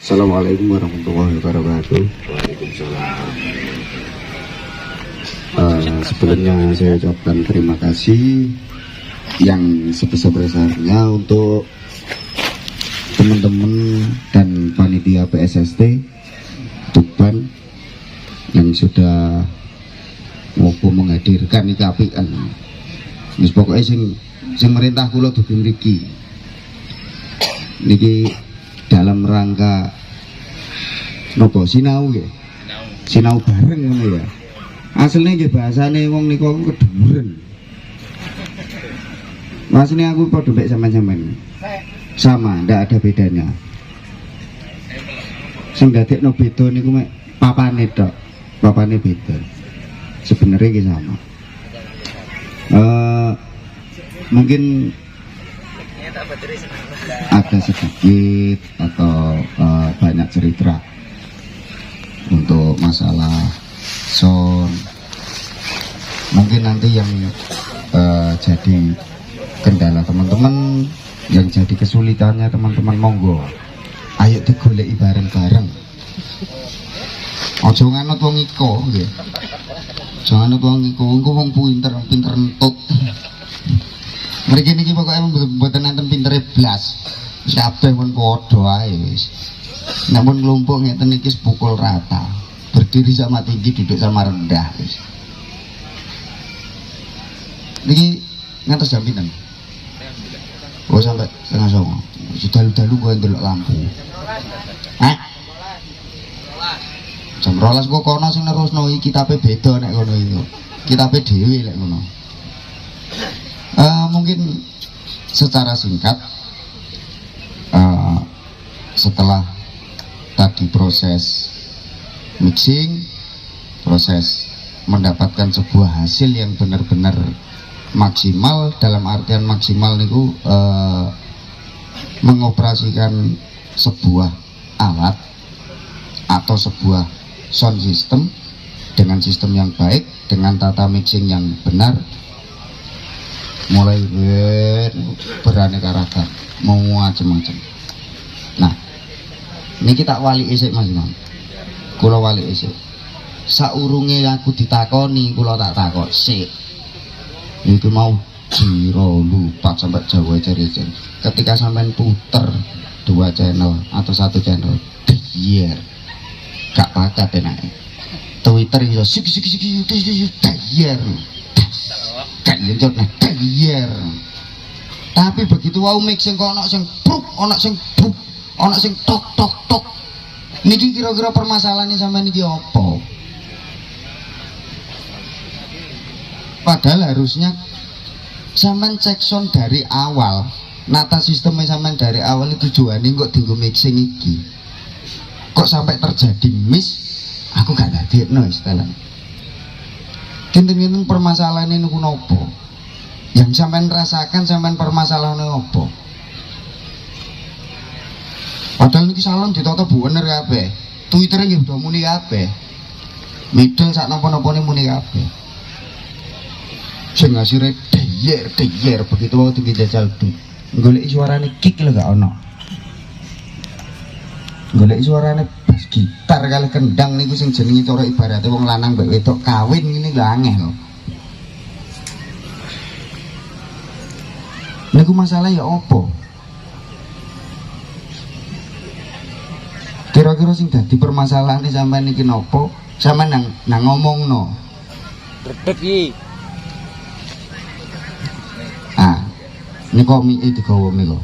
Assalamualaikum warahmatullahi wabarakatuh. Waalaikumsalam. Sebelumnya saya ucapkan terima kasih yang sebesar-besarnya untuk teman-teman dan panitia PSST Tuban yang sudah mau menghadirkan IKP kan. Wis pokoknya sing merintah kula dugi mriki. Niki dalam rangka nopo sinau nggih. Sinau bareng ngono ya. Asline nggih bahasane wong niku keduren. Masine aku padha mek sampean-sampean. Sama, ndak ada bedanya. Sing dadekno beda niku mek papane tok. Papane beda. Sebenarnya nggih sama. Mungkin ada sedikit atau banyak cerita untuk masalah sound. Mungkin nanti yang jadi kendala teman-teman, yang jadi kesulitannya teman-teman, monggo ayo digoleki bareng-bareng. Aja nganut wong iko nggih. Jangan nganut wong iko, engko wong pinter entut. Mriki niki pokoke mboten nenten pintere blas. Kabeh pun padha ae wis. Nek mun nglumpuk ngeten iki pukul rata. Berdiri sama tinggi, duduk sama rendah wis. Niki ngantos jam pinten? Oh sampai 8:30. Dalu-dalu gue ndelok lampu. Hah? Jam 12 kok kono sing nerusno iki kitabe beda nek ngono iki. Kitabe dhewe lek ngono. Mungkin secara singkat setelah tadi proses mixing, proses mendapatkan sebuah hasil yang benar-benar maksimal. Dalam artian maksimal niku mengoperasikan sebuah alat atau sebuah sound system dengan sistem yang baik, dengan tata mixing yang benar, mulai beraneka ragam, mau macam-macam. Nah, ini kita wali isik Mas Imam. Kula wali isik. Saurunge aku ditakoni, kula tak takok sik. Itu mau jiro lupa sampai Jawa ceri-ceri. Ketika sampean puter 2 channel atau 1 channel, diyer. Gak pakat enake. Twitter iso sik diyer. Gak nyencut nah diyer. Tapi begitu wau mixing kok ana sing pruk, ana sing bruk, ana sing tok tok tok. Niki kira-kira permasalahannya sampean iki apa? Padahal harusnya sampean cek sound dari awal, nata sistemnya sampean dari awal itu tujuannya kok dienggo mixing iki. Kok sampai terjadi miss? Aku gak dadekno istilahnya. Kinten-kinten permasalahannya niku nopo? Yang sampean rasakan sampean permasalahannya apa? Padahal niki salon ditata bener kabeh. Twitter nggih udah muni kabeh. Middle sak napa-napane muni kabeh. Sing ngasire deyer begitu wae tinggi jajal tuh. Goleki suarane kick lho gak ono. Goleki suarane bass gitar kali kendang niku sing jenenge cara ibarate wong lanang mbek wedok kawin ngene lho angel. Niku masalah ya opo? Kira-kira sing dadi permasalahan iki sampean iki nopo? Sampean nang ngomongno. Brebet iki. Ini kok mie digawa milo.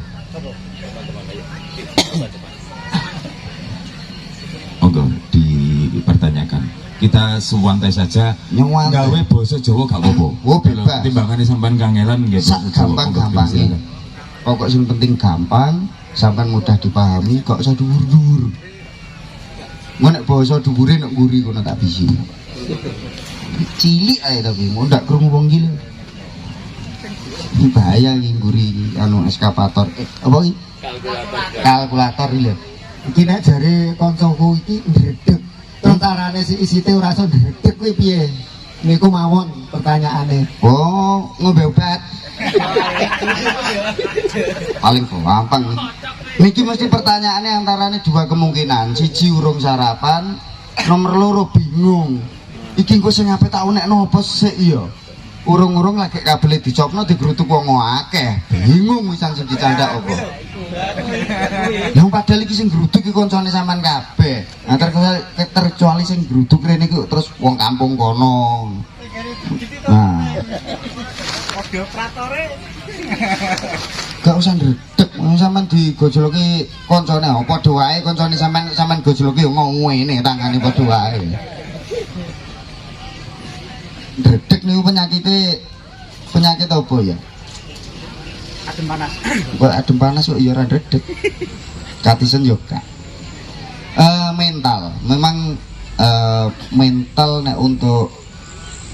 Oke, dipertanyakan. Kita suwantai saja. Gawe basa Jawa gak apa-apa. Oh, bebas. Timbangane sampean kangelan nggih basa Jawa. Gampang-gampangnya. Pokok sing penting gampang, sampean mudah dipahami, kok usah dhuwur-dhuwur. Nek basa dhuwure nek nguri kono tak bisi. Cilik ae tapi mau ndak krungu wong gila. Ini bahaya ini nguri anu eskapator apa ini? Kalkulator ini lho. Iki nek jare kancaku iki ndredeg. Tentarane si isite ora iso ndredeg kuwi piye? Niku mawon pertanyaane. Oh, ngombe obat. Paling gampang. Niki mesti pertanyaannya antaranya dua kemungkinan. Siji urung sarapan, nomor loro bingung. Iki engko sing ape tak unekno apa sik ya? Urung-urung lagi kabel dicopno digrutuk wong akeh. Bingung wisan sing dicandak apa. Yang padahal iki sing gruduk iki koncone sampean kabeh. Nah terkecuali sing gruduk rene iki terus wong kampung kono. Nah. Operatore. Gak usah ndredeg, sampean digojloki koncone padha wae koncone sampean gojloki ngene tangane padha wae. Ndredeg niku penyakit apa ya? Adem panas. Adem panas kok ya ora ndredeg. Katisen yo gak. Mental, memang mental nek untuk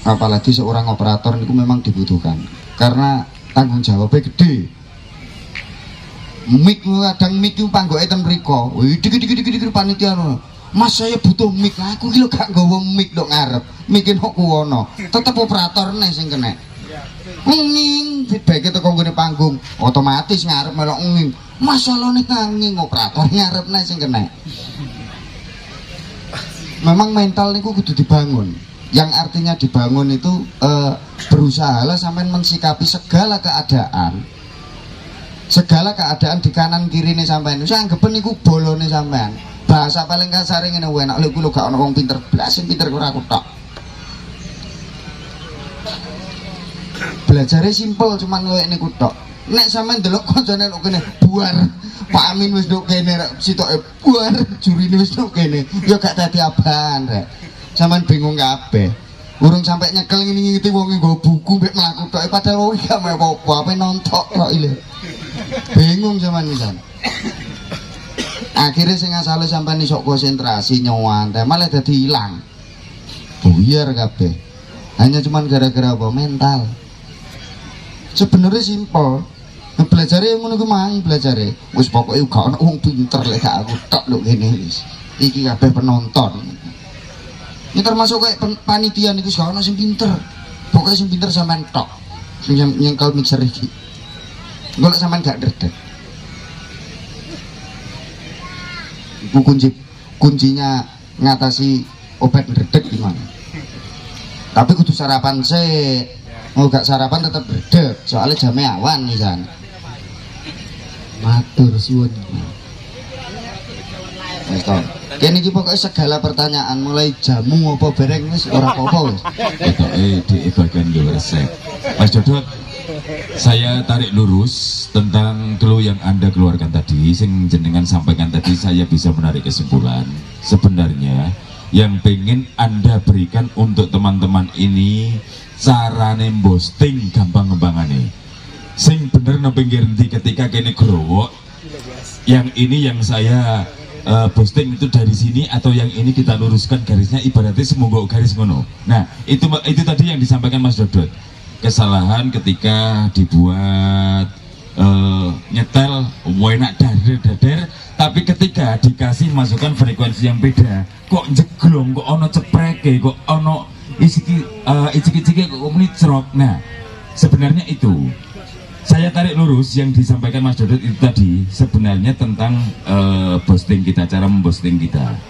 apalagi seorang operator itu memang dibutuhkan karena tanggung jawabnya gede. Mic kadang mic itu panggoke ten mriko. Wih dik panitia Mas saya butuh mic. Aku iki lho gak nggawa mic ndok ngarep. Mic kok kuwono. Tetep operator nih sing kena. Nging feedback teko nggone panggung otomatis ngarep melok nging. Masalahne nging operator ngarep nih sing kena. Memang mental niku kudu dibangun. Yang artinya dibangun itu berusahalah sampean mensikapi segala keadaan di kanan kiri nih sampean. Saya anggapan niku bolone sampean. Bahasa paling kasar ngene wae nek lho gak ono wong pinter blas sing pinter ora aku tok. Belajarnya simpel cuman kowe niku tok. Nek sampean ndelok kancane kok kene buar. Pak Amin wis nduk kene sitoke buar, jurine wis nduk kene. Ya gak dadi aban rek. Sampean bingung kabeh. Urung sampai nyekel ngene-ngene wong nggo buku mek mlaku tok padahal wong gak mau apa-apa, ape nontok tok ile. Bingung sampean pisan. Akhirnya sing asale sampean iso konsentrasi nyantai malah dadi ilang. Buyar kabeh. Hanya cuman gara-gara apa? Mental. Sebenarnya simpel. Belajar yang ngono ku mang belajar. Wis pokoke gak ono wong pinter lek gak aku tok lho kene wis. Iki kabeh penonton. Ini termasuk kayak panitia niku gak ono sing pinter. Pokoke sing pinter sampean tok. Sing nyengkel mixer iki. Golek sampean gak ndredeg. Iku kuncinya ngatasi obat ndredeg gimana? Tapi kudu sarapan sih. Mau gak sarapan tetap ndredeg. Soalnya jamnya awan nih kan. Matur suwun. Wis to. Kene iki pokoke segala pertanyaan mulai jamu apa bareng wis ora apa-apa wis. Ketoke di bagian yo resep. Mas Dodot, saya tarik lurus tentang clue yang Anda keluarkan tadi, sing jenengan sampaikan tadi. Saya bisa menarik kesimpulan sebenarnya yang pengen Anda berikan untuk teman-teman ini carane posting gampang ngembangane sing bener nang pinggir ndi ketika kene growok yang ini yang saya posting itu dari sini atau yang ini kita luruskan garisnya ibaratnya semoga garis ngono. Nah itu tadi yang disampaikan Mas Dodot, kesalahan ketika dibuat nyetel enak dader tapi ketika dikasih masukan frekuensi yang beda kok jeglong, kok ono cepreke, kok ono icik-icik kok mnicrok. Nah sebenarnya itu saya tarik lurus yang disampaikan Mas Dodot itu tadi sebenarnya tentang posting kita, cara memposting kita.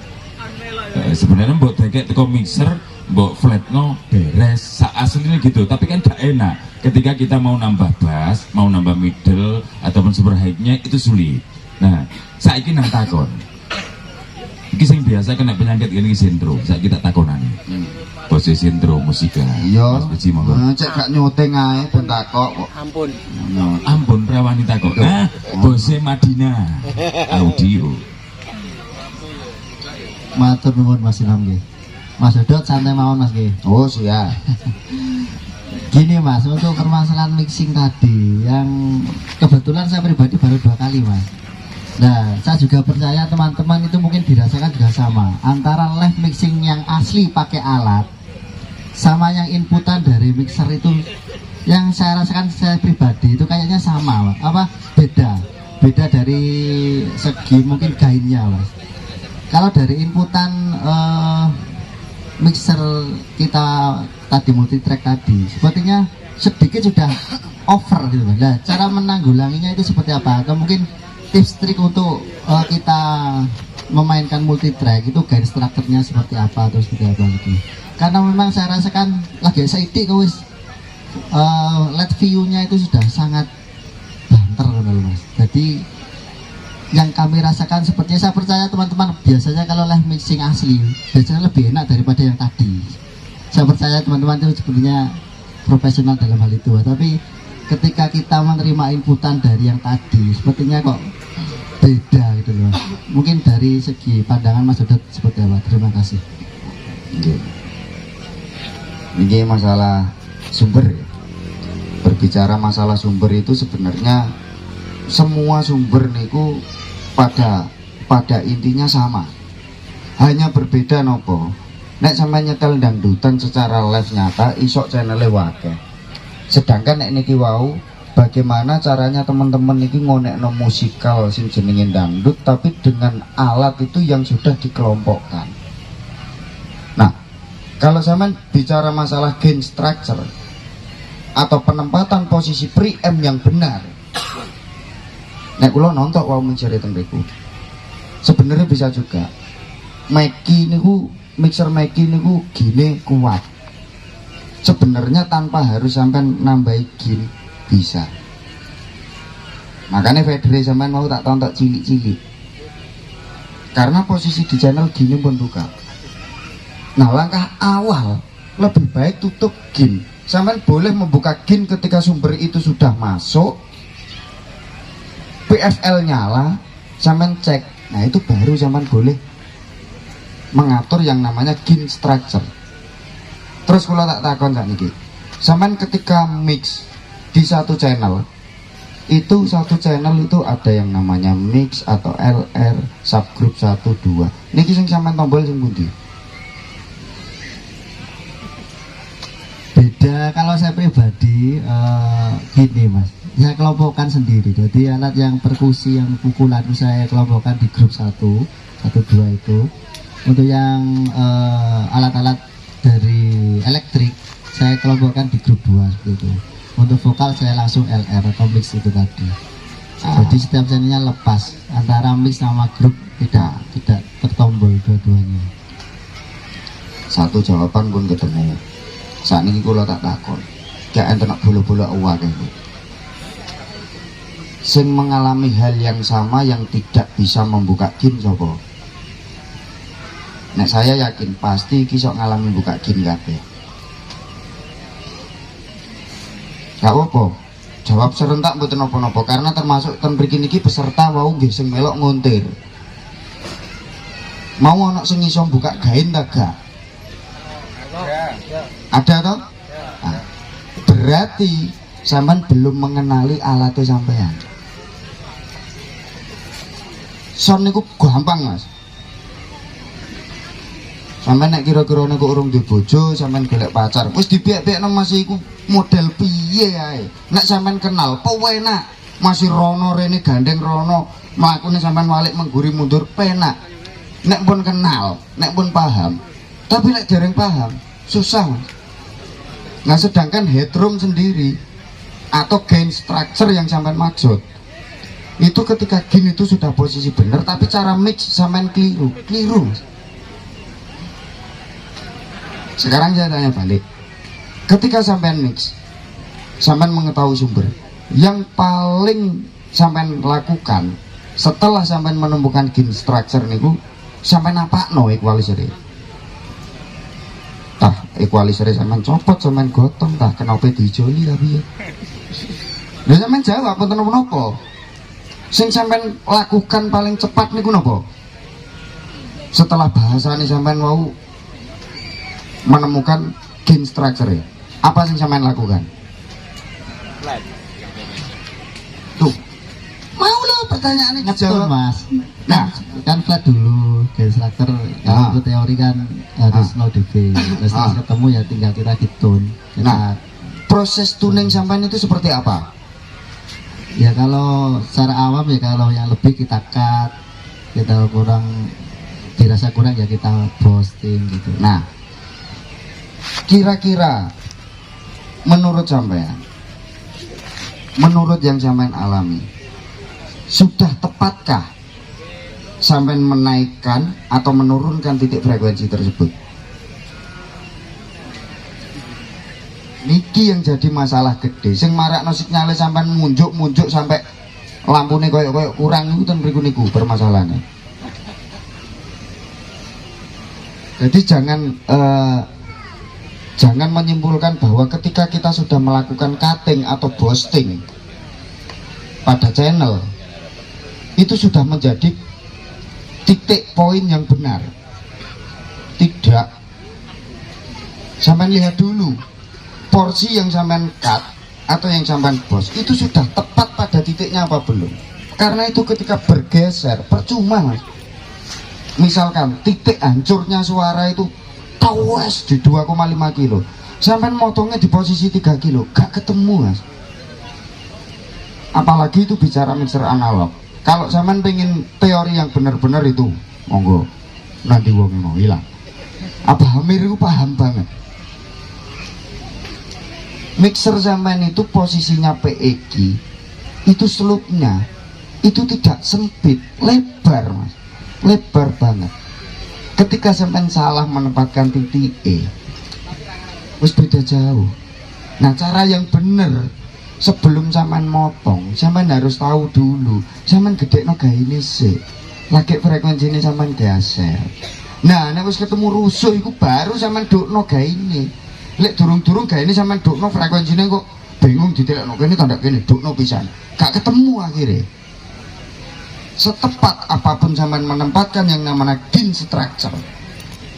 Sebenarnya mbok deket teko mixer, mbok flatno beres aslinya gitu, tapi kan gak enak ketika kita mau nambah bass, mau nambah middle ataupun super high-nya itu sulit. Nah, saiki nang takon. Iki sing biasa kena penyakit ini sintro, saiki tak takonane. Bose sintro musika. Iya. Mas Beci monggo. Cek gak nyoteng ae ben takok kok. Ampun. Ampun prawani takok. Nah, Bose Madinah. Audio. Matur nuwun Mas Imam nggih. Mas Dodot santai mawon Mas nggih. Oh siap. Gini Mas, untuk permasalahan mixing tadi yang kebetulan saya pribadi baru 2 kali Mas. Nah, saya juga percaya teman-teman itu mungkin dirasakan juga sama. Antara live mixing yang asli pakai alat sama yang inputan dari mixer itu, yang saya rasakan saya pribadi itu kayaknya sama Mas. Apa? Beda dari segi mungkin gainnya Mas. Kalau dari inputan mixer kita tadi multitrack tadi sepertinya sedikit sudah over gitu. Nah, cara menanggulanginya itu seperti apa? Atau mungkin tips trik untuk kita memainkan multi track itu gain strukturnya seperti apa atau seperti apa gitu. Karena memang saya rasakan lagi excited wis LED view-nya itu sudah sangat banter loh Mas. Jadi yang kami rasakan sepertinya, saya percaya teman-teman biasanya kalau live mixing asli biasanya lebih enak daripada yang tadi. Saya percaya teman-teman itu sebenarnya profesional dalam hal itu, tapi ketika kita menerima inputan dari yang tadi sepertinya kok beda gitu loh. Mungkin dari segi pandangan Mas Dodot seperti apa? Terima kasih. Ini masalah sumber ya. Berbicara masalah sumber itu sebenarnya semua sumber niku pada intinya sama, hanya berbeda nopo. Nek sampai nyetel dangdutan secara live nyata isok channel wakeh. Sedangkan nek niki wau bagaimana caranya teman-teman niki ngonekno musikal sing jenenge dangdut tapi dengan alat itu yang sudah dikelompokkan. Nah, kalau sampean bicara masalah gain structure atau penempatan posisi preamp yang benar, nek kula nonton wau mencari tengriku sebenarnya bisa juga mixer Mackie niku gini kuat sebenarnya tanpa harus sampai nambahi gain bisa. Makanya Fedre sampean mau tak tonton cilik-cilik karena posisi di channel gini pun buka. Nah, langkah awal lebih baik tutup gain. Sampean boleh membuka gain ketika sumber itu sudah masuk, PFL nyala, sampean cek. Nah, itu baru sampean boleh mengatur yang namanya gain structure. Terus kalau tak takon sakniki, sampean ketika mix di satu channel itu ada yang namanya mix atau LR subgroup 1 2. Niki sing sampean tombol sing pundi? Beda kalau saya pribadi gini Mas. Saya kelompokkan sendiri. Jadi alat yang perkusi yang pukulan itu saya kelompokkan di grup 1, 1 2 itu. Untuk yang alat-alat dari elektrik saya kelompokkan di grup 2 seperti itu. Untuk vokal saya langsung LR atau mix itu tadi. Jadi setiap channelnya lepas antara mix sama grup tidak tertombol dua-duanya. Satu jawaban pun ketemu. Saat ini kula tak takon, gak enten bulu-bulu awak itu. Sing mengalami hal yang sama yang tidak bisa membuka gain sapa? Nek saya yakin pasti iki sok ngalami buka gain kabeh. Gak apa-apa. Jawab serentak mboten napa-napa karena termasuk ten mriki niki peserta wau nggih sing melok ngontir. Mau ana sing iso buka gain ta gak? Ada toh? Nah, berarti sampean belum mengenali alatnya sampean. Sound niku gampang Mas. Sampeyan nek kira-kira niku urung duwe bojo, sampeyan golek pacar, wis dibiak-biakno Mas iku model piye ae. Nek sampeyan kenal, penak. Masih rono rene gandeng rono, mlakune sampeyan walik mengguri mundur penak. Nek pun kenal, nek pun paham. Tapi nek dereng paham, susah Mas. Nah, sedangkan headroom sendiri atau gain structure yang sampean maksud itu ketika gain itu sudah posisi benar tapi cara mix sampean keliru. Sekarang saya tanya balik, ketika sampean mix, sampean mengetahui sumber yang paling sampean lakukan setelah sampean menemukan gain structure niku, sampean apa no equalizer? Tah equalizer sampean copot, sampean gotong, tah kenapa dijoli tapi ya. Lah sampean jawab wonten napa? Sing sampean lakukan paling cepat niku napa? Setelah bahasane sampean mau menemukan gain structure, apa sing sampean lakukan? Tuh. Mau lo pertanyaannya Betul dijawab. Mas. Nah, Kan flat dulu gain structure. Kalau itu teori kan harus no dB. Terus ketemu ya tinggal kita ditune. Nah, proses tuning sampean itu seperti apa? Ya kalau secara awam ya kalau yang lebih kita cut, kita kurang dirasa kurang ya kita posting gitu. Nah, kira-kira menurut sampean, menurut yang sampean alami, sudah tepatkah sampai menaikkan atau menurunkan titik frekuensi tersebut? Niki yang jadi masalah gede. Sing marakno sinyale sampai munjuk sampai lampune koyok kurang itu ten mriku niku permasalahannya. Jadi jangan menyimpulkan bahwa ketika kita sudah melakukan cutting atau boosting pada channel itu sudah menjadi titik poin yang benar. Tidak. Sampai lihat dulu porsi yang sampean cut atau yang sampean bos itu sudah tepat pada titiknya apa belum. Karena itu ketika bergeser percuma mas. Misalkan titik hancurnya suara itu tawes di 2,5 kilo, sampean motongnya di posisi 3 kilo gak ketemu mas. Apalagi itu bicara mixer analog. Kalau sampean pengen teori yang benar-benar itu monggo, nanti wong mau hilang. Apa Hamir itu paham banget. Mixer sampean itu posisinya PEG itu slope-nya itu tidak sempit, lebar mas, lebar banget. Ketika sampean salah menempatkan titik E wis beda jauh. Nah cara yang benar sebelum sampean motong, sampean harus tahu dulu sampean gedekno gaine sik, lagi frekuensi ini sampean geser. Nah nek wis ketemu rusuh iku baru sampean dokno gaine. Lek durung-durung gaine sampean dokno frekuensine kok bingung ditelekno kene tanda kene dokno pisan, gak ketemu akhirnya. Setepat apapun sampean menempatkan yang namanya gain structure,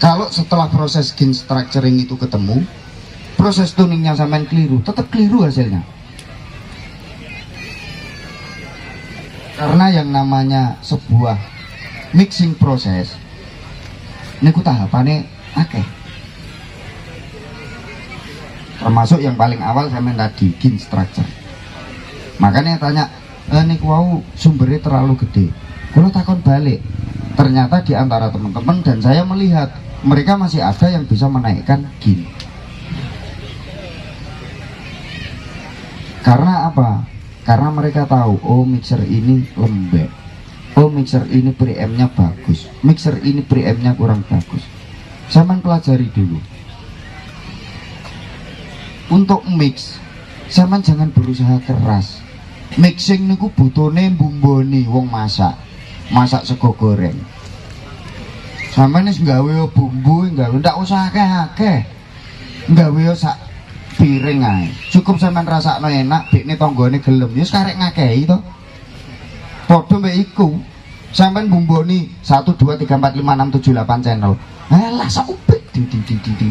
kalau setelah proses gain structuring itu ketemu, proses tuningnya sampean keliru, tetap keliru hasilnya. Karena yang namanya sebuah mixing proses niku tahapannya akeh. Termasuk yang paling awal sampean tadi gain structure. Makanya tanya niku wau sumbernya terlalu gede. Kalau takon balik, ternyata di antara teman-teman dan saya melihat mereka masih ada yang bisa menaikkan gain. Karena apa? Karena mereka tahu, oh mixer ini lembek, oh mixer ini preamp-nya bagus, mixer ini preamp-nya kurang bagus. Sampean pelajari dulu. Untuk mix, sampean jangan berusaha keras. Mixing niku butuhne bumboni wong masak sego goreng. Sampeyan wis gawe bumbu, gawe ndak usah akeh-akeh. Gawe sak piring ae. Cukup sampeyan rasakno enak, bekne tanggane gelem. Ya wis karek ngakehi to. Padha mbek iku. Sampeyan bumboni 1 2 3 4 5 6 7 8 channel. Alah sak ubek ding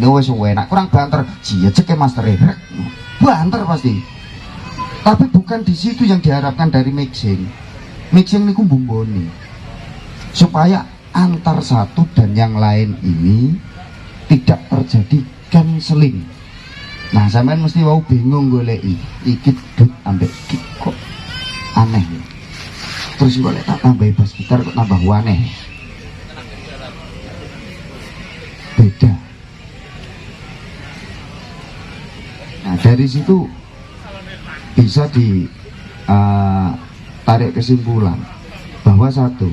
wis enak. Kurang banter. Jejeke mastere. Banter pasti. Tapi bukan di situ yang diharapkan dari mixing. Mixing niku bumboni supaya antar satu dan yang lain ini tidak terjadi cancelling. Nah sampean mesti mau bingung goleki iki dut ambek iki kok aneh. Terus golek tak tambah bass gitar kok tambah aneh. Beda. Nah dari situ bisa ditarik kesimpulan bahwa satu,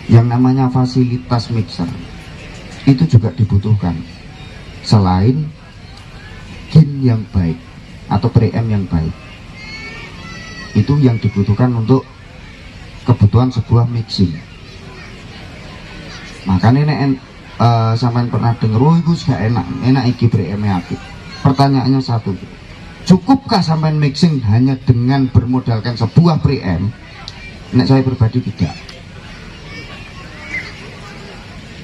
yang namanya fasilitas mixer itu juga dibutuhkan selain gain yang baik atau preamp yang baik. Itu yang dibutuhkan untuk kebutuhan sebuah mixing. Makanya sampean pernah denger, oh itu gak enak iki preamp-nya apik. Pertanyaannya satu, cukupkah sampean mixing hanya dengan bermodalkan sebuah preamp? Nek saya pribadi tidak.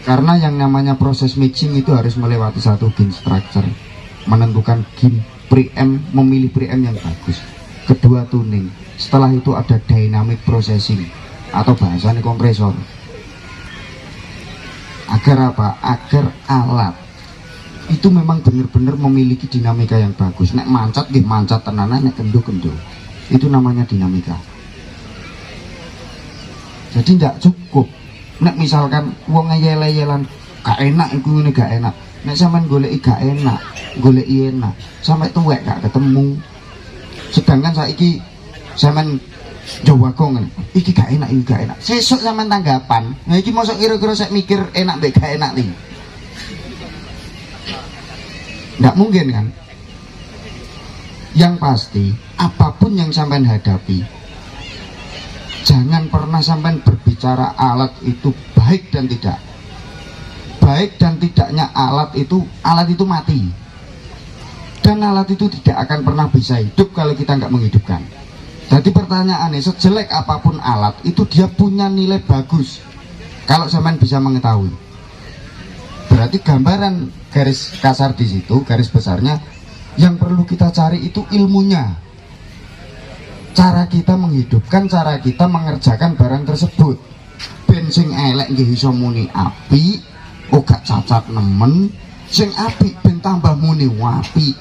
Karena yang namanya proses mixing itu harus melewati satu gain structure, menentukan gain preamp, memilih preamp yang bagus. Kedua tuning, setelah itu ada dynamic processing atau bahasanya kompresor. Agar apa? Agar alat itu memang benar-benar memiliki dinamika yang bagus. Nek mancat nggih mancat tenanan, nek kendo-kendo. Itu namanya dinamika. Jadi tidak cukup nek misalkan wong ngeyel-yelan gak enak iku ngene gak enak. Nek sampean goleki gak enak, goleki enak, sampai tuwek gak ketemu. Sedangkan saiki sampean Jawa kongen, iki gak enak, iki gak enak. Sesuk sampean tanggapan. Nah iki mosok kira-kira saya mikir enak mbek gak enak nih. Nggak mungkin kan? Yang pasti apapun yang sampean hadapi, jangan pernah sampean berbicara alat itu baik dan tidak. Baik dan tidaknya alat itu mati. Dan alat itu tidak akan pernah bisa hidup kalau kita nggak menghidupkan. Jadi pertanyaannya, sejelek apapun alat itu dia punya nilai bagus kalau sampean bisa mengetahui. Berarti gambaran garis kasar di situ, garis besarnya yang perlu kita cari itu ilmunya. Cara kita menghidupkan, cara kita mengerjakan barang tersebut. Ben sing elek nggih iso muni api, ora cacat nemen, sing apik ben tambah muni apik.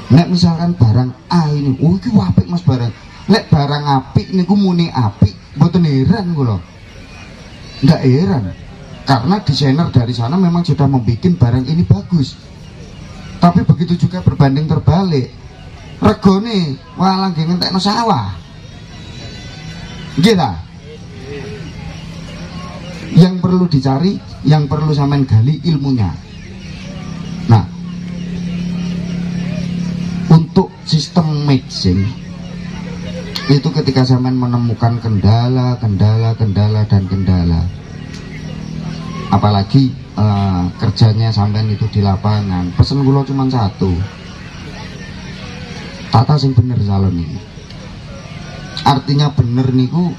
Nek misalkan barang A ini, oh iki apik Mas barang. Lek barang apik niku muni apik, mboten heran kula. Enggak heran. Karena desainer dari sana memang sudah membuat barang ini bagus. Tapi begitu juga berbanding terbalik. Regone walang nggih ngentekno sawah. Nggih ta? Yang perlu dicari, yang perlu sampean gali ilmunya. Nah, untuk sistem mixing itu ketika sampean menemukan kendala, apalagi kerjanya sampean itu di lapangan, pesen kula cuma satu, tata sing bener salon ini. Artinya bener niku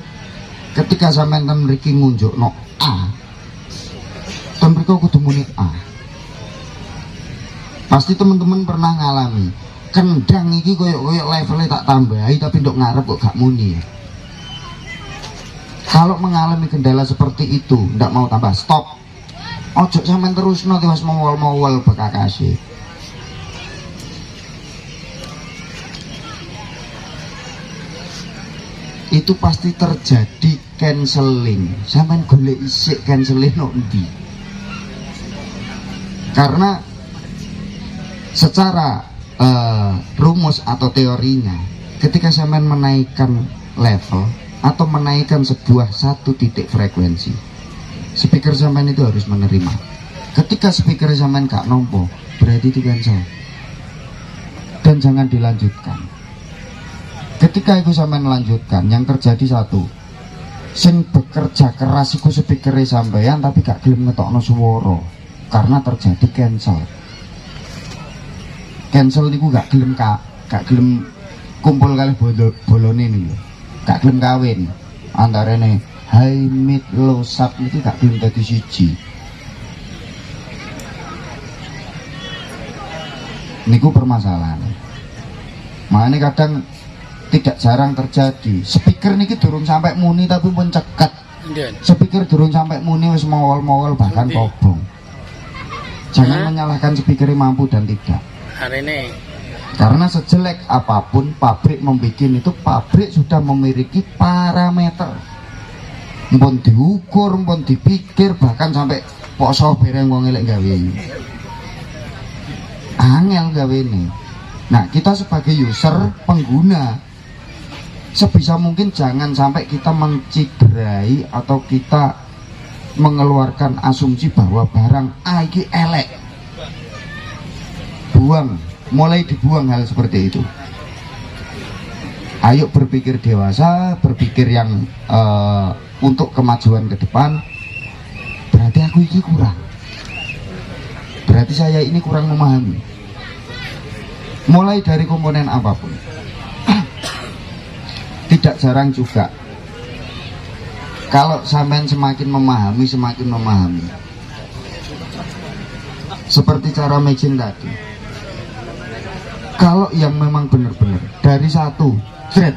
ketika sampean ten mriki ngunjukno A, ten mriki kudu muni A. Pasti teman-teman pernah ngalami kendang iki koyok levelnya tak tambahi tapi ndok ngarep kok gak muni. Kalau mengalami kendala seperti itu, ndak mau tambah, stop. Ojo sampean terus nanti mas mowol-mowol bekakase. Itu pasti terjadi cancelling. Sampean golek isik cancelling no endi. Karena secara rumus atau teorinya, ketika sampean menaikkan level atau menaikkan sebuah satu titik frekuensi, speaker sampean itu harus menerima. Ketika speaker sampean gak nompo, berarti itu cancel dan jangan dilanjutkan. Ketika itu sampean melanjutkan, yang terjadi satu, sing bekerja keras iku speaker sampean tapi gak gelem ngetokno swara karena terjadi cancel. Cancel niku gak gelem kumpul kali bolone niku. Gak gelem kawin. Antarane high mid low sub itu gak gelem dadi siji. Niku permasalahan. Makanya kadang tidak jarang terjadi. Speaker niki durung sampai muni tapi pun cekat. Speaker durung sampai muni wis mowol-mowol bahkan kobong. Jangan menyalahkan speaker mampu dan tidak. Karena sejelek apapun pabrik membuat itu, pabrik sudah memiliki parameter, mpun diukur, mpun dipikir, bahkan sampai poso bereng wong elek gawe ini angel gawe ini. Nah, kita sebagai user, pengguna, sebisa mungkin jangan sampai kita menciderai atau kita mengeluarkan asumsi bahwa barang A iki elek. Buang, mulai dibuang hal seperti itu. Ayo berpikir dewasa, berpikir yang untuk kemajuan ke depan. Berarti aku ini kurang, berarti saya ini kurang memahami. Mulai dari komponen apapun. Tidak jarang juga kalau sampean semakin memahami, seperti cara matching tadi. Kalau yang memang benar-benar dari satu thread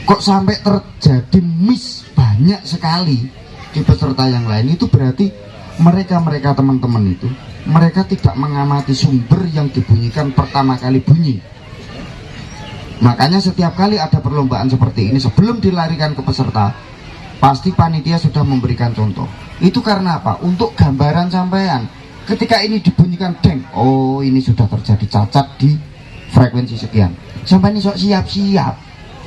kok sampai terjadi miss banyak sekali di peserta yang lain, itu berarti mereka teman-teman itu, mereka tidak mengamati sumber yang dibunyikan pertama kali bunyi. Makanya setiap kali ada perlombaan seperti ini, sebelum dilarikan ke peserta, pasti panitia sudah memberikan contoh. Itu karena apa? Untuk gambaran sampean. Ketika ini dibunyikan deng, oh ini sudah terjadi cacat di frekuensi sekian. Sampeyan iso siap-siap.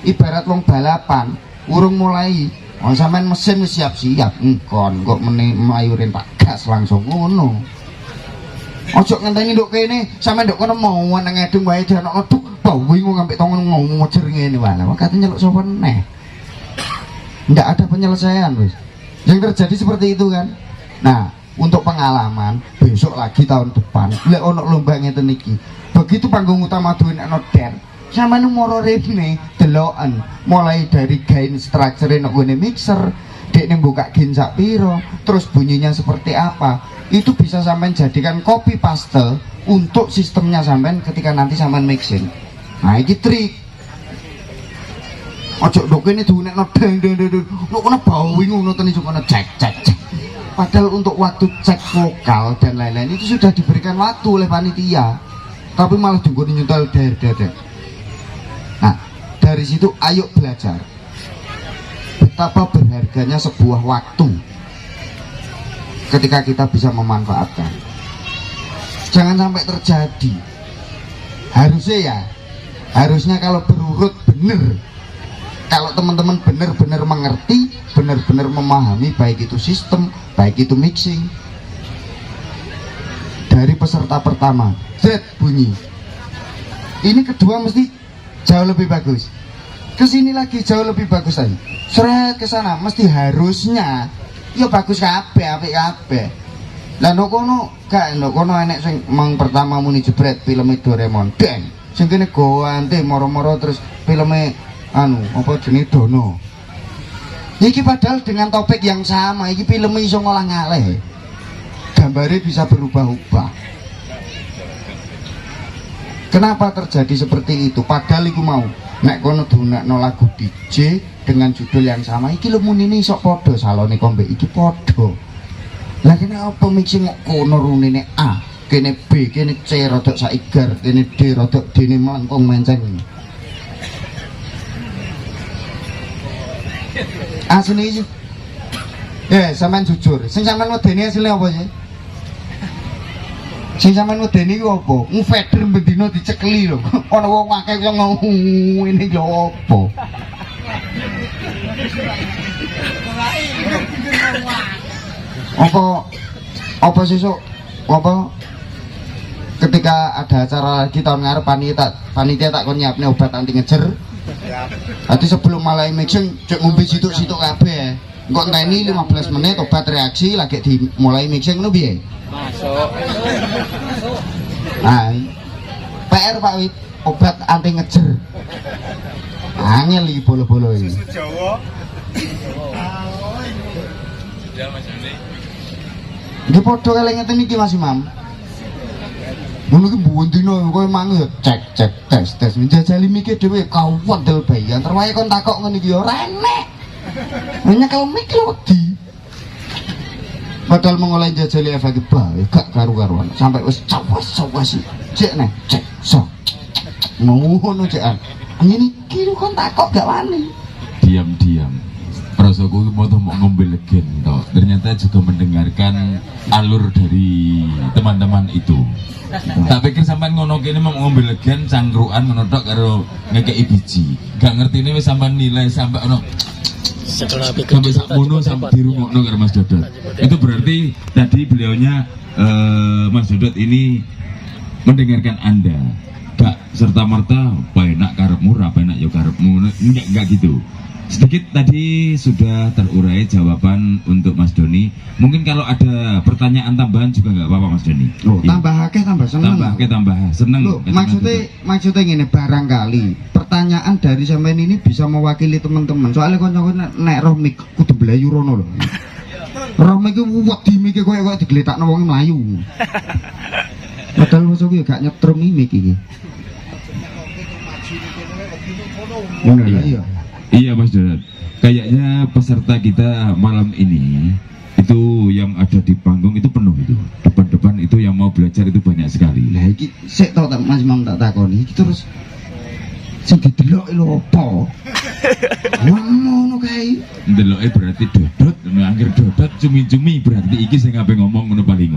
Ibarat wong balapan, urung mulai, oh sampeyan mesin wis siap-siap, engkon kok mlayurin tak gas langsung ngono. Ojo ngenteni nduk kene, sampeyan nduk kono mau nang ngedung wae ana aduh, bingung sampe tongon ngocer ngene wae. Lah kate nyeluk sapa neh. Ndak ada penyelesaian wis. Yang terjadi seperti itu kan. Nah, untuk pengalaman besok lagi tahun depan lek ono lomba ngeten iki. Begitu panggung utama duwe nek noden, sampeyan moro rene deloken mulai dari gain structure nek ngene mixer, dekne buka gain sak piro, terus bunyinya seperti apa. Itu bisa sampean jadikan copy paste untuk sistemnya sampean ketika nanti sampean mixing. Nah, iki trik. Ojo ndok kene diunekno deng deng deng. Lu kono bawing ngono teni kono cek cek cek. Padahal untuk waktu cek vokal dan lain-lain itu sudah diberikan waktu oleh panitia. Tapi malah dinggon nyuntel der. Nah, dari situ ayo belajar. Betapa berharganya sebuah waktu ketika kita bisa memanfaatkan. Jangan sampai terjadi. Harusnya kalau berurut bener. Kalau teman-teman benar-benar mengerti, benar-benar memahami baik itu sistem, baik itu mixing. Dari peserta pertama, Z bunyi. Ini kedua mesti jauh lebih bagus. Kesini lagi jauh lebih bagus lagi. Seret ke sana mesti harusnya ya bagus kabeh, apik kabeh. Lah nek kono gak nek kono enek sing mang pertama muni jebret filme Doraemon. Deng. Sing kene goante moro-moro terus filme apa jenis Dono. Iki padahal dengan topik yang sama, iki film iso ngolah ngalih. Gambarnya bisa berubah-ubah. Kenapa terjadi seperti itu? Padahal iku mau nek kono dunakno lagu DJ dengan judul yang sama, iki lho munine iso padha salone kombe iki padha. Lah kene apa mixing kono runine A, kene B, kene C rodok saigar, kene D rodok dene mangkung menceng. Asli iki. Sampean jujur, sing sampean wedeni asline apa sih? Sing sampean wedeni ku apa? Fader bendina dicekeli lho. Ana wong akeh kok ngene lho apa? Apa sesuk apa ketika ada acara lagi tahun ngarep panitia tak kon nyiapne obat anti ngejer. Nanti sebelum mulai mixing cek ngombe situk-situk kabeh. Engko enteni 15 menit obat reaksi lagi dimulai mixing lho piye? Masuk. Nah, PR Pak Wit, obat anti ngejer. Angel iki bolo-bolo iki. Jawa. Iki padha kali ngeten iki Mas Imam. Ngono ki mbundino kowe mang ya cek tes njajali mikir dhewe kawedel bayan terwae kon takok ngene iki ora enek. Nyekel mik lho wedi. Padahal mengoleh jajali efek bae gak karu-karuan sampai wis cawas cek nek cek so. Ngono cekan. Ngene iki kon takok gak wani. Diam-diam. Prasaku mau ngombe legen toh. Ternyata juga mendengarkan alur dari teman-teman itu. Tak pikir sampean ngono kene mau ngombe legen cangkruan ngono tok karo ngekeki biji. Gak ngerti ini wis sampean nilai sampai ono sampai sakmono sampai dirungokno karo Mas Dodot. Itu berarti tadi beliaunya Mas Dodot ini mendengarkan Anda. Gak serta-merta penak karepmu, ra penak ya karepmu. Enggak gitu. Sedikit tadi sudah terurai jawaban untuk Mas Doni. Mungkin kalau ada pertanyaan tambahan juga nggak apa-apa Mas Doni. Oh, tambah akeh tambah seneng. Tambah seneng. Loh, maksudnya gini, barangkali pertanyaan dari sampean ini bisa mewakili teman-teman. Soalnya kanca-kanca nek roh mik kudu blayu rono lho. Roh mik ku wedi mik koyo digletakno wong mlayu. Padahal masuk ya gak nyetrum mik iki. Iya. Iya Mas Dodot, kayaknya peserta kita malam ini itu yang ada di panggung itu penuh itu. Depan-depan itu yang mau belajar itu banyak sekali. Lah iki sik to Mas Imam tak takoni iki terus sing didelok lho apa? Ngono kae. Ndeloke berarti Dodot, anggere Dodot cumi-cumi berarti iki sing ape ngomong ngono paling.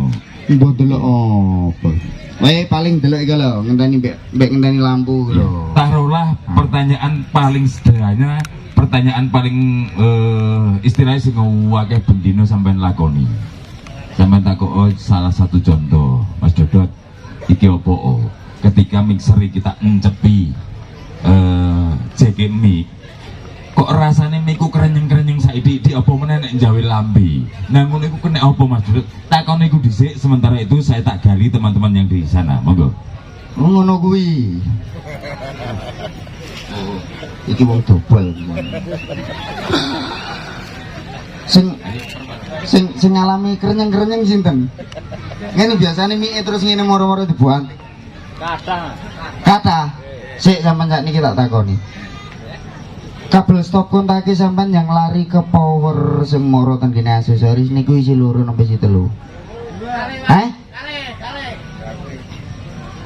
Mbok delok apa? Wae paling delok iki lho, ngenteni mbek ngenteni lampu lho. Taruhlah pertanyaan paling sederhana, pertanyaan paling istilahnya sing akeh bendino sampean lakoni. Sampean takok salah satu contoh, Mas Dodot, iki opo? Ketika mixer kita encepi jeki mic, kok rasane miku kerenyeng-kerenyeng saiki di apa meneh nek jawe lambe. Nah ngono iku kena apa Mas Dodot? Takon iku dhisik, sementara itu saya tak gali teman-teman yang di sana. Monggo. Ngono kuwi. Iki wong dobel. Sing ngalami kerenyeng-kerenyeng sinten? Ngene biasane mie terus ngene moro-moro dibuang. Kata. Sik sampean sakniki tak takoni. Kabel stop kontake sampean yang lari ke power sing moro ten kene aksesoris niku isi loro sampai isi telu.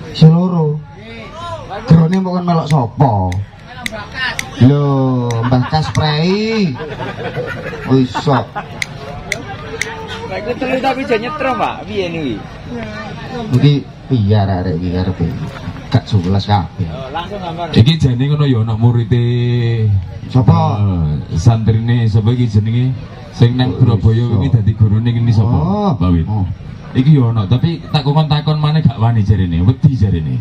Isi loro. Drone kok melok sapa? Lho, Mbah Kas Prei. Wis sok. Nek telu tapi jan nyetrum, Pak. Piye niki? Iki piye arek iki karepe? Gak 11 kabeh. Langsung gambar. Iki jane ngono ya ana murite Sapa? Santrine sapa iki jenenge? Sing nang Surabaya iki dadi gurune iki sapa? Oh. Mbak Wit. Oh. Iki ya ana, tapi tak takon maneh gak wani jarene, wedi jarene.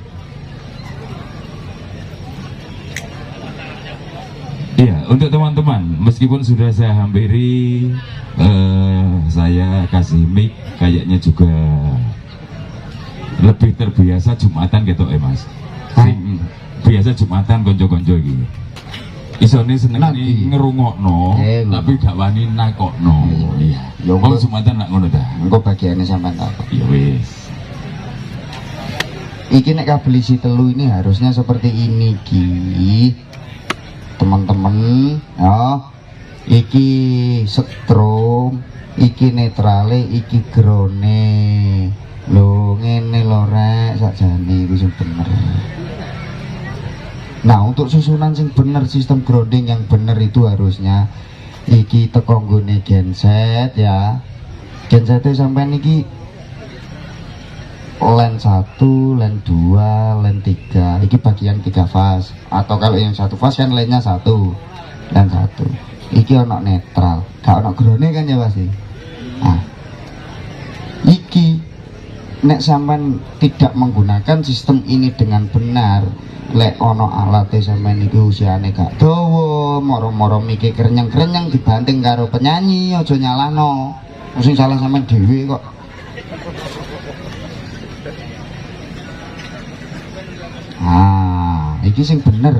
Iya, untuk teman-teman, meskipun sudah saya hampiri, saya kasih mic, kayaknya juga lebih terbiasa Jumatan gitu Mas. Sing biasa Jumatan konco-konco iki. Isone seneng Nanti. ngerungokno, Ngono. tapi gak wani nakokno. Iya. Ya, Wong kok- Jumatan nak ngono ta. Engko bagiane sampean tak. Ya wis. Iki nek kabel isi telu ini harusnya seperti ini Ki. Teman-teman, ya. Iki setrum, iki netrale, iki grone. Lho ngene lho rek sakjane iku sing bener. Nah, untuk susunan sing bener, sistem grounding yang bener itu harusnya iki teko nggone genset ya. Gensete sampean iki len 1, len 2, len 3. Iki bagian 3 fase. Atau kalau yang 1 fase kan lennya 1, len 1. Iki ono netral, gak ono grone kan ya pasti. Nah, iki nek sampean tidak menggunakan sistem ini dengan benar, lek ono alate sampean iki usiane gak dawa, moro-moro mikir kerenyeng-kerenyeng dibanting karo penyanyi, aja nyalahno. Sing salah sampean dhewe kok. Ah, iki sing bener.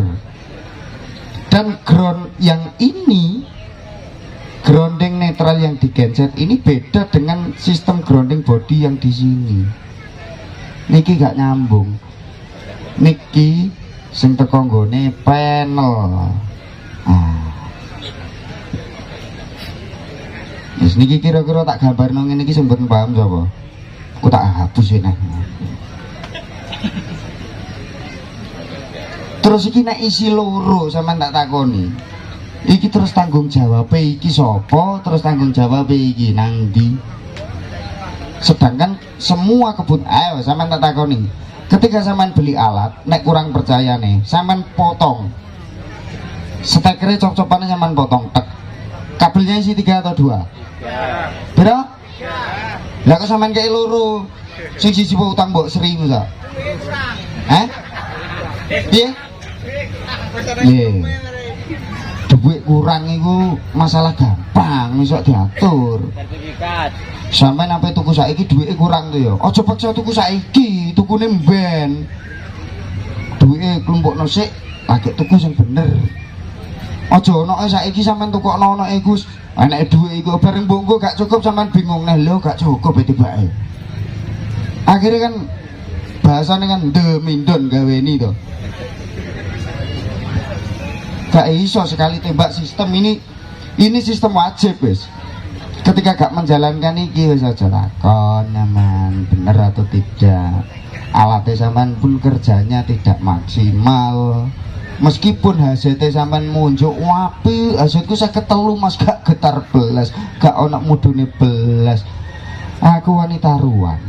Dan ground yang ini, grounding netral yang di genset ini beda dengan sistem grounding body yang di sini. Niki gak nyambung. Niki sing teko nggone panel. Ah. Wis niki kira-kira tak gambarno ngene iki sing mboten paham sapa? Aku tak hapus ya nah. Terus iki nek isi loro sampean tak takoni. Iki terus tanggung jawab iki sapa? Terus tanggung jawab iki nang ndi? Sedangkan semua kebun ayo sampean tak takoni. Ketika sampean beli alat, nek kurang percaya nih, sampean potong. Stekernya cop-copannya sampean potong tek. Kabelnya isi 3 atau 2? Beda? Lah kok sampean kei loro. Sing siji utang mbok 1000 ta? Piye? Iya. Duit kurang itu masalah gampang, bisa diatur. Sertifikat. Sampai sampai tuku saiki duitnya kurang tuh ya. Ojo paksa tuku saiki, tuku nemben. Duitnya kelompok nosik, lagi tuku yang bener. Ojo ono saiki sampean tuku ono Gus. Enak duit iku bareng mbok gak cukup sampean bingung nih lho gak cukup tiba-tiba. Akhirnya kan bahasanya kan demindon gaweni to. Gak iso sekali tembak sistem ini sistem wajib wis. Ketika gak menjalankan iki wis aja lakon nyaman bener atau tidak. Alatnya sampean pun kerjanya tidak maksimal. Meskipun hasilnya sampean munjuk wapi, hasilku saya ketelu mas gak getar belas, gak onak mudune belas. Aku wanita ruang.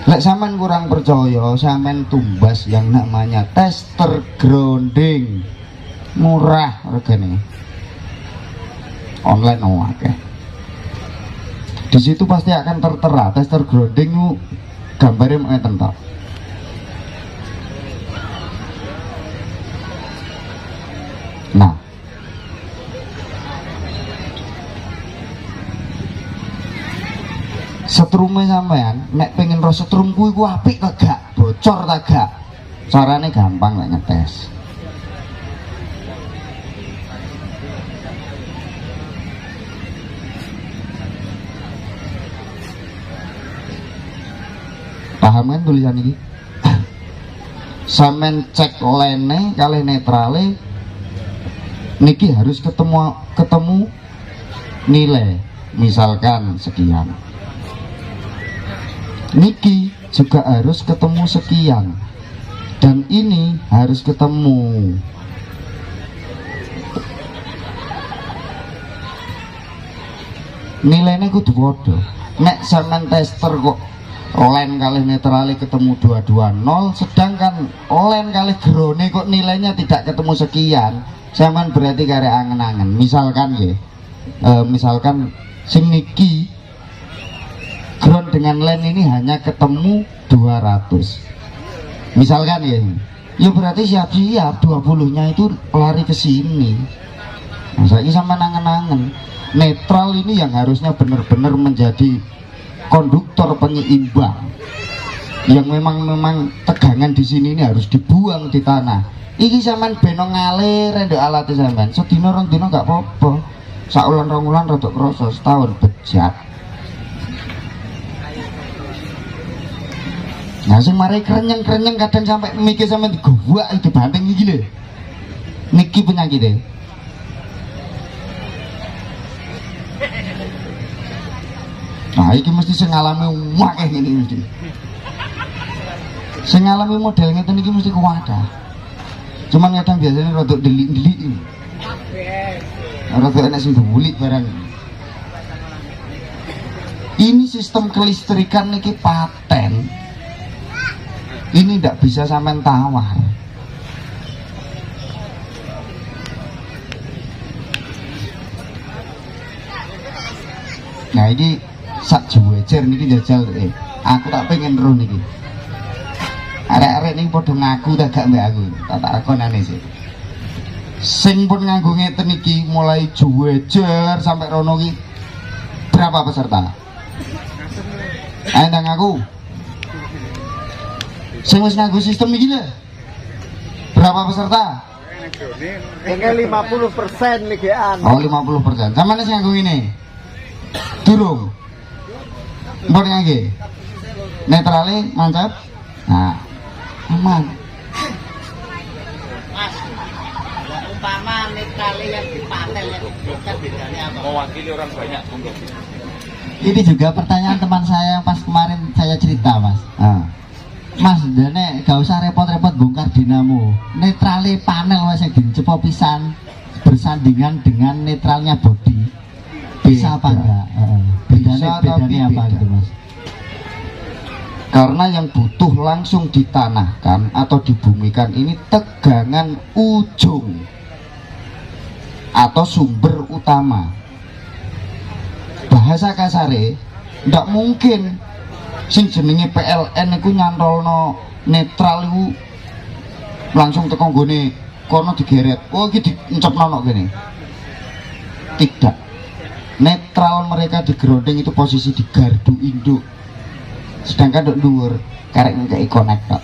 Lek sampean kurang percaya, sampean tumbas yang namanya tester grounding. Murah regane. Online oke. Di situ pasti akan tertera tester grounding nu gambare ngeten tok. Nah, setrume sampean nek pengen ro setrum kuwi ku apik ta gak, bocor ta gak, carane gampang lek ngetes. Paham kan tulisan ini? Sampean cek lene kali netrale niki harus ketemu nilai misalkan sekian, niki juga harus ketemu sekian, dan ini harus ketemu. Nilainya kudu padha. Nek sampean tester kok len kali netrale ketemu 220, sedangkan len kali grone kok nilainya tidak ketemu sekian, sampean berarti karek angen-angen. Misalkan ya, misalkan sing niki ground dengan len ini hanya ketemu 200, misalkan ya berarti siap-siap 20-nya itu lari ke sini. Nah, saya sampean angen-angen netral ini yang harusnya benar-benar menjadi konduktor penyeimbang, yang memang tegangan di sini ini harus dibuang di tanah. Iki sampean beno ngalir ndek alat sampean. Sedina rong dina gak apa-apa. Saulan rong wulan rada krasa, setahun bejat. Nah sing mari krenyeng-krenyeng kadang sampai mikir sampean digowak iki banting iki lho. Niki penyakitnya. Nah, iki mesti sing ngalami akeh ngene mesti. Sing ngalami model ngeten iki mesti kuwadah. Cuman kadang biasanya rada delik-delik. Rada enak sing bulik barang. Ini sistem kelistrikan niki paten. Ini ndak bisa sampean tawar. Nah, ini sak jewejer niki jajal aku tak pengen roh niki. Arek-arek ning padha ngaku ta gak mbak aku. Tak takonane sih. Sing pun nganggo ngeten iki mulai jewejer sampai rono iki berapa peserta? Ayo ndang aku. Sing wis nganggo sistem iki lho. Berapa peserta? Ini 50% ligian. Oh 50%. Samane sing nganggo ngene. Durung. Mbok ngangge. Netrale mantap. Nah, aman. Mas, umpama netrale yang dipaten yang diberikan bedanya apa? Mewakili orang banyak. Ini juga pertanyaan teman saya yang pas kemarin saya cerita mas. Nah. Mas, dene gak usah repot-repot bongkar dinamo. Netrale panel wis dicepo pisan bersandingan dengan netralnya bodi. Bisa apa enggak? Bisa, tapi bedanya apa beda. gitu mas? Karena yang butuh langsung ditanahkan atau dibumikan ini tegangan ujung atau sumber utama. Bahasa kasare ndak mungkin sing jenenge PLN iku nyantolno netral iku langsung teko nggone kono digeret. Oh iki diencepno kene. Tidak. Netral mereka di grounding itu posisi di gardu induk. Sedangkan dok dhuwur karek ngekeki konektor.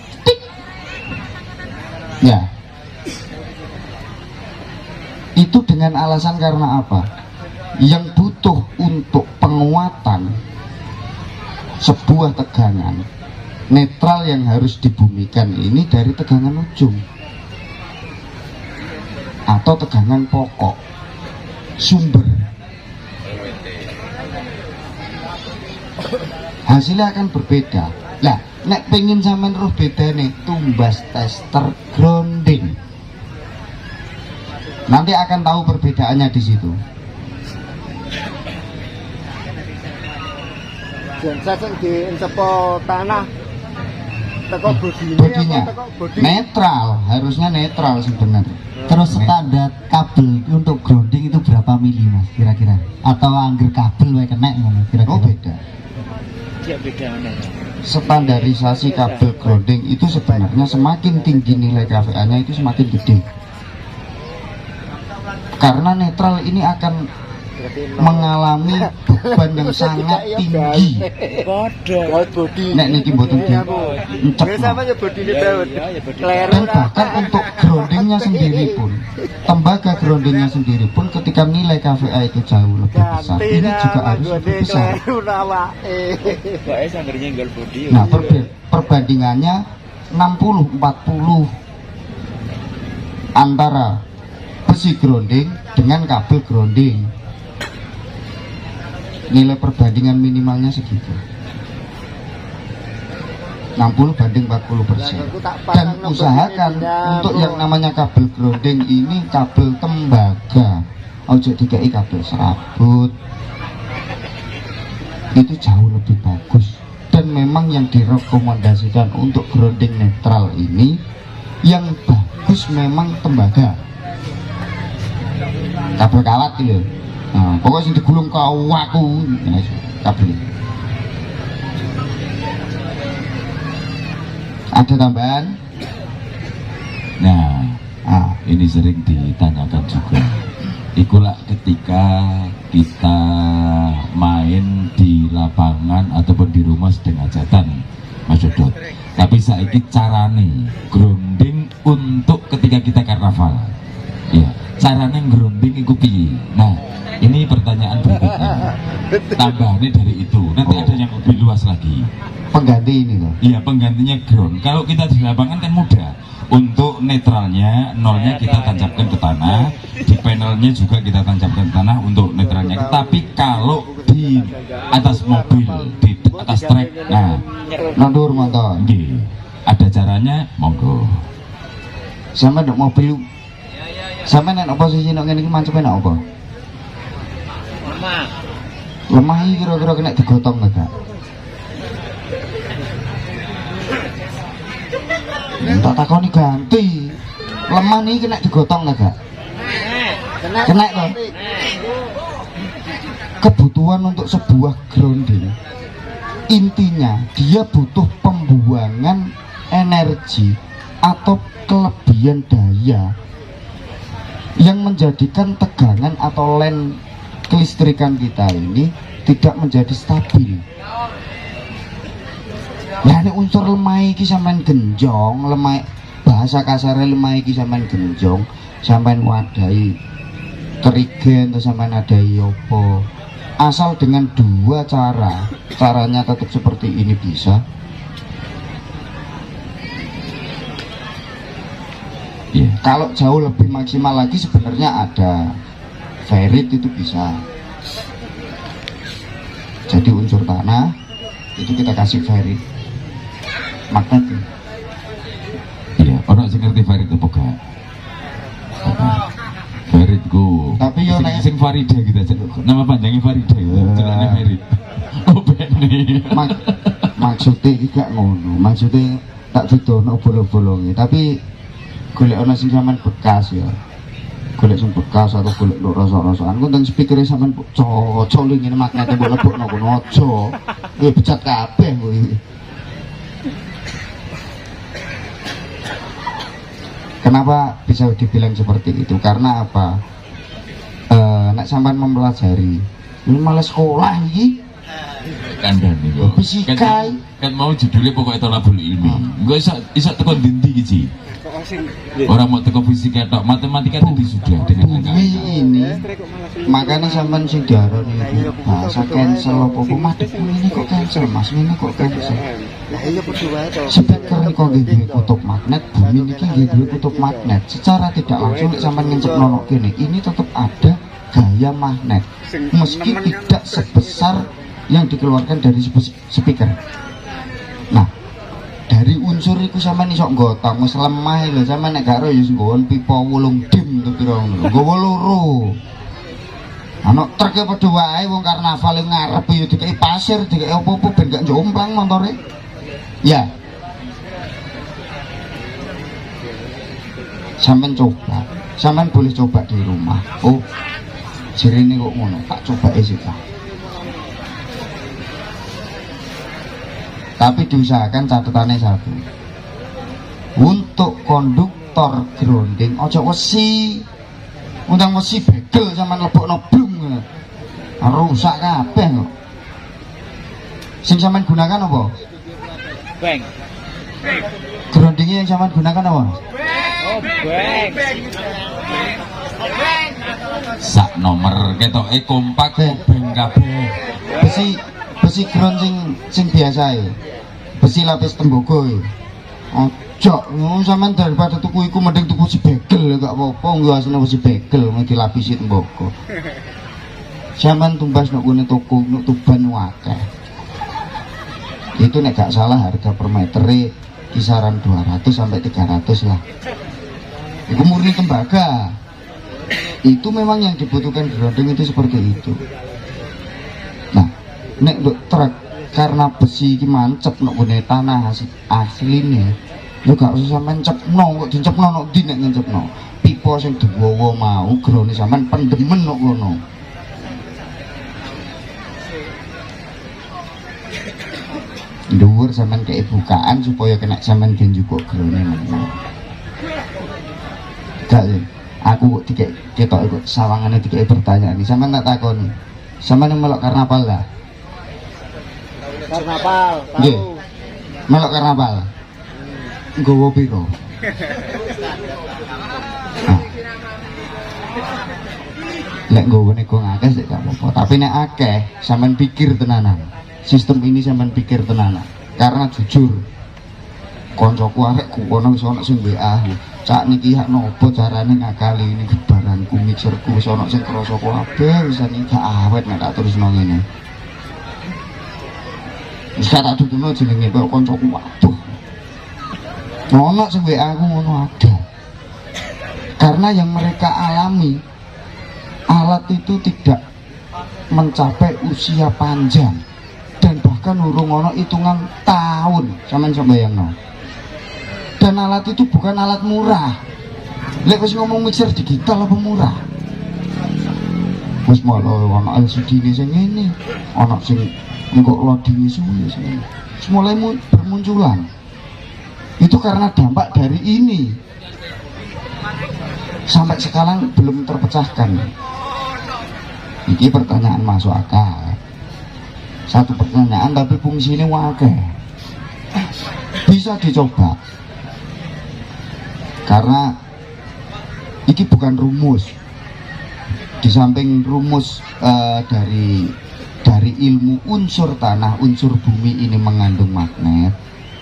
Ya. Itu dengan alasan karena apa? Yang butuh untuk penguatan sebuah tegangan netral yang harus dibumikan ini dari tegangan ujung atau tegangan pokok sumber. Hasilnya akan berbeda. Lah, nek pengen sampean roh beda nih, tumbas tester grounding. Nanti akan tahu perbedaannya di situ. Jensa sing diencepo tanah bodinya netral, harusnya netral sebenarnya. Terus standar kabel untuk grounding itu berapa mili mas kira-kira? Atau angger kabel wae kena ngono kira-kira? Oh beda. Ya beda mana? Standarisasi kabel grounding itu sebenarnya semakin tinggi nilai KVA-nya itu semakin gede. Karena netral ini akan mengalami beban yang sangat tinggi. Nek niki mboten di dan bahkan untuk groundingnya sendiri pun, tembaga groundingnya sendiri pun ketika nilai KVA itu jauh lebih besar, ini juga harus lebih besar. Nah perbandingannya 60-40 antara besi grounding dengan kabel grounding, nilai perbandingan minimalnya segitu, 60 banding 40%. Dan usahakan untuk yang namanya kabel grounding ini kabel tembaga, ojo dikai kabel serabut, itu jauh lebih bagus. Dan memang yang direkomendasikan untuk grounding netral ini yang bagus memang tembaga, kabel kawat gitu. Nah, pokoknya sing digulung kau aku kabel. Ada tambahan? Nah, ini sering ditanyakan juga. Itulah ketika kita main di lapangan ataupun di rumah sedang hajatan, Mas Dodot. Tapi saiki carane grounding untuk ketika kita karnaval. Ya, carane grounding iku piye? Nah, ini pertanyaan berikutnya. Tambahannya dari itu, nanti ada yang lebih luas lagi. Pengganti ini loh. Iya, penggantinya ground. Kalau kita di lapangan kan mudah. Untuk netralnya, nolnya kita tancapkan ke tanah. Di panelnya juga kita tancapkan ke tanah untuk netralnya. Tapi kalau di atas mobil, di atas trek, nah, Nandur motor. nggih, ada caranya, monggo. Sama dok mobil. Sama nek posisi nek ngene iki mancepe nek apa? Lemah iki kira-kira kena digotong enggak? Tak takoni ganti. Lemah nih kena digotong enggak? Kena toh. Kebutuhan untuk sebuah grounding, intinya dia butuh pembuangan energi atau kelebihan daya yang menjadikan tegangan atau len kelistrikan kita ini tidak menjadi stabil. Nah ini unsur lemah iki sampean genjong, lemah bahasa kasarnya lemah iki sampean genjong, sampean wadai kerigen atau sampean adai opo. Asal dengan dua caranya tetap seperti ini bisa. Iya. Kalau jauh lebih maksimal lagi sebenarnya ada ferrit, itu bisa. Jadi unsur tanah itu kita kasih ferrit, magnet. Iya, orang sing ngerti Farid apa gak? Farid ku. Tapi yo nek sing Farida gitu aja. Nama panjangnya Farida ya. Celane Farid. Oh bene. Maksudnya iki gak ngono. Maksudnya tak didono bolong-bolongi, tapi golek ana sing sampean bekas ya. Golek sing bekas atau golek lho rasa-rasaan. Ku teng speakere sampean cocok ngene magnete mbok lebokno kono aja. Kuwi becat kabeh kuwi. Kenapa bisa dibilang seperti itu? Karena apa? Nek sampean mempelajari, ini malah sekolah iki. Kandhane kok. Fisika. Kan mau judulnya pokoknya tolabul ilmi. Engko iso teko ndi iki. Orang mau teko fisika tok, matematika tadi sudah dengan angka. Ini makanya sampean sing diarani itu bahasa cancel apa mah ini kok cancel Mas, ini kok cancel. Speaker ini kok nggih kutub magnet, bumi niki nggih kutub magnet. Secara tidak langsung nek sampean ngencep nono kene, ini tetap ada gaya magnet meski tidak sebesar yang dikeluarkan dari speaker. Nah, dari unsur itu sampean iso nggotong wis lemah lho, sampean nek gak ro ya nggon pipa wulung dim to pira ngono. Nggowo loro. Ana treke padha wae wong karnaval ngarep ya dikai pasir, dikai opo-opo ben gak jomplang motore. Ya. Sampean coba, sampean boleh coba di rumah. Oh, jerene kok ngono, tak coba sih Pak. Tapi diusahakan catatannya satu. Untuk konduktor grounding ojo wesi. Undang wesi begel sampean lebokno blung. Rusak kabeh kok. Sing sampean gunakan apa? Bang. Groundingnya yang sampean gunakan apa? Oh, bang. Sak nomor ketoke kompak beng kabeh. Besi ground sing biasa ya. Besi lapis tembaga ya. Ojo, sampean daripada tuku iku mending tuku si begel gak apa-apa, nggo asline si begel mung dilapisi tembaga. Sampean tumbas nek ngene toko nek tuban akeh. Itu nek gak salah harga per meter kisaran 200 sampai 300 lah. Itu murni tembaga. Itu memang yang dibutuhkan grounding itu seperti itu. Nah, nek nduk truk karena besi iki mancep nek ngene tanah asline, yo gak usah sampean cepno, kok dicepno nek ndi nek ngecepno. Pipa sing diwowo mau grone sampean pendemen nek ngono. Dhuwur sampean kei bukaan supaya kena sampean den juga grone meneh. Gak sih. Aku kok ketok ikut sawangane dikei pertanyaan iki sampean tak takoni. Sampean melok karnaval lah. Karnaval, Nggih. tahu. Melok karnaval. Nggowo piro? Lek nggowo nego akeh sik gak apa-apa, tapi nek akeh sampean pikir tenanan. Sistem ini sampean pikir tenanan. Karena jujur koncoku arek kuwono wis ana sing WA. Cak niki hak nopo carane ngakali ini baranku mixerku wis ana sing krasa kabeh wis iki gak awet nek tak terusno ngene. Wis tak duduno jenenge kok koncoku waduh. Ono sing WA aku ngono ada. Karena yang mereka alami alat itu tidak mencapai usia panjang dan bahkan urung ono hitungan tahun sampean sambayangno. Dan alat itu bukan alat murah. Lek wis ngomong mixer digital apa murah? Wis malah ana LCD ne sing ngene, ana sing engko loading suwe sing mulai bermunculan. Itu karena dampak dari ini. Sampai sekarang belum terpecahkan. Ini pertanyaan masuk akal. Satu pertanyaan tapi fungsinya wakil. Bisa dicoba. Karena ini bukan rumus. Di samping rumus dari ilmu unsur tanah, unsur bumi ini mengandung magnet.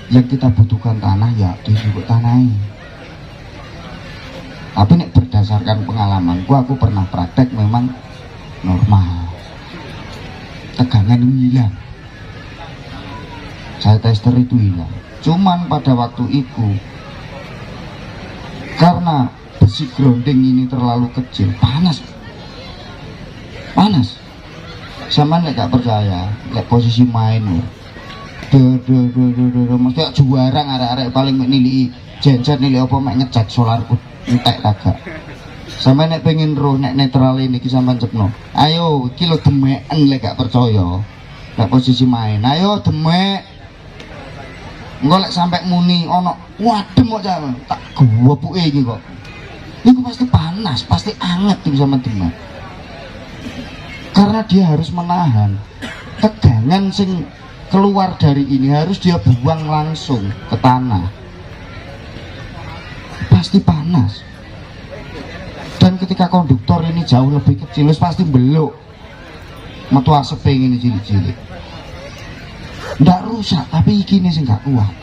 Yang kita butuhkan tanah ya disebut tanah ini. Tapi nek berdasarkan pengalamanku, aku pernah praktek memang normal. Tegangan hilang. Saya tester itu hilang. Cuman pada waktu itu karena besi grounding ini terlalu kecil, panas. Sama nek gak percaya, nek posisi main mesti juara arek-arek paling nilai jenjen nilai apa mek ngecat solarku entek kagak. Sampe nek pengen roh nek netral ini ki sampean cepno. Ayo iki lho demeken lek gak percaya. Nek posisi main, ayo demek. Engko lek sampe muni ana wadem kok sampean tak gowopuke iki kok. Iku pasti panas, pasti anget iki sampean demek. Karena dia harus menahan tegangan sing keluar dari ini harus dia buang langsung ke tanah. Pasti panas. Dan ketika konduktor ini jauh lebih kecil, pasti belok. Metu asep ini cilik-cilik. Nggak rusak, tapi ini sih nggak kuat.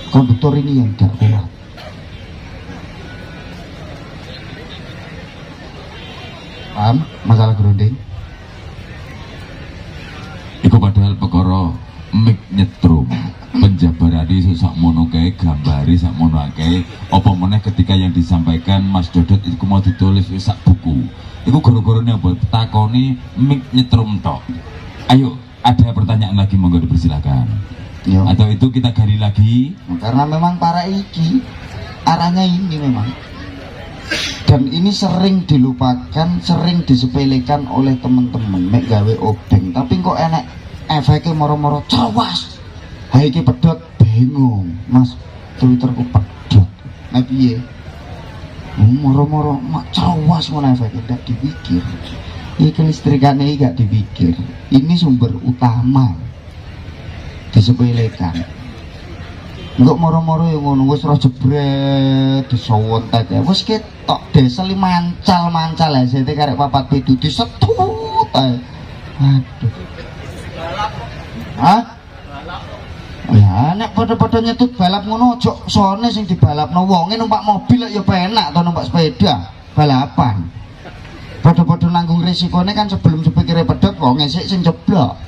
Konduktor ini yang nggak kuat. Paham masalah grounding? Iku padahal perkara mik nyetrum penjabarani sak mono kae gambari sak mono kae apa meneh ketika yang disampaikan Mas Dodot itu mau ditulis wis sak buku. Iku gara-garane apa? Takoni mik nyetrum tok. Ayo, ada pertanyaan lagi monggo dipersilakan. Yo. Atau itu kita gali lagi Karena memang para iki arahnya ini memang. Dan ini sering dilupakan, sering disepelekan oleh teman-teman mek gawe obeng, tapi kok enek efeknya moro-moro cawas. Ha iki pedot bingung, Mas. Twitterku pedot. Nah piye? Moro-moro mak cawas ngono efeknya ndak dipikir. Iki listrikane iki gak dipikir. Ini sumber utama. Disepelekan. Enggak moro-moro yang ngono wis ora jebret disowontek ya. Wis ketok desel mancal-mancal ae sete karek papat pitu disetut ae. Aduh. Hah? Ya nek padha-padha nyetut balap ngono aja sone sing dibalapno wonge numpak mobil ya penak to numpak sepeda balapan. Padha-padha nanggung risikone kan sebelum sepikire pedhot wonge sik sing jeblok.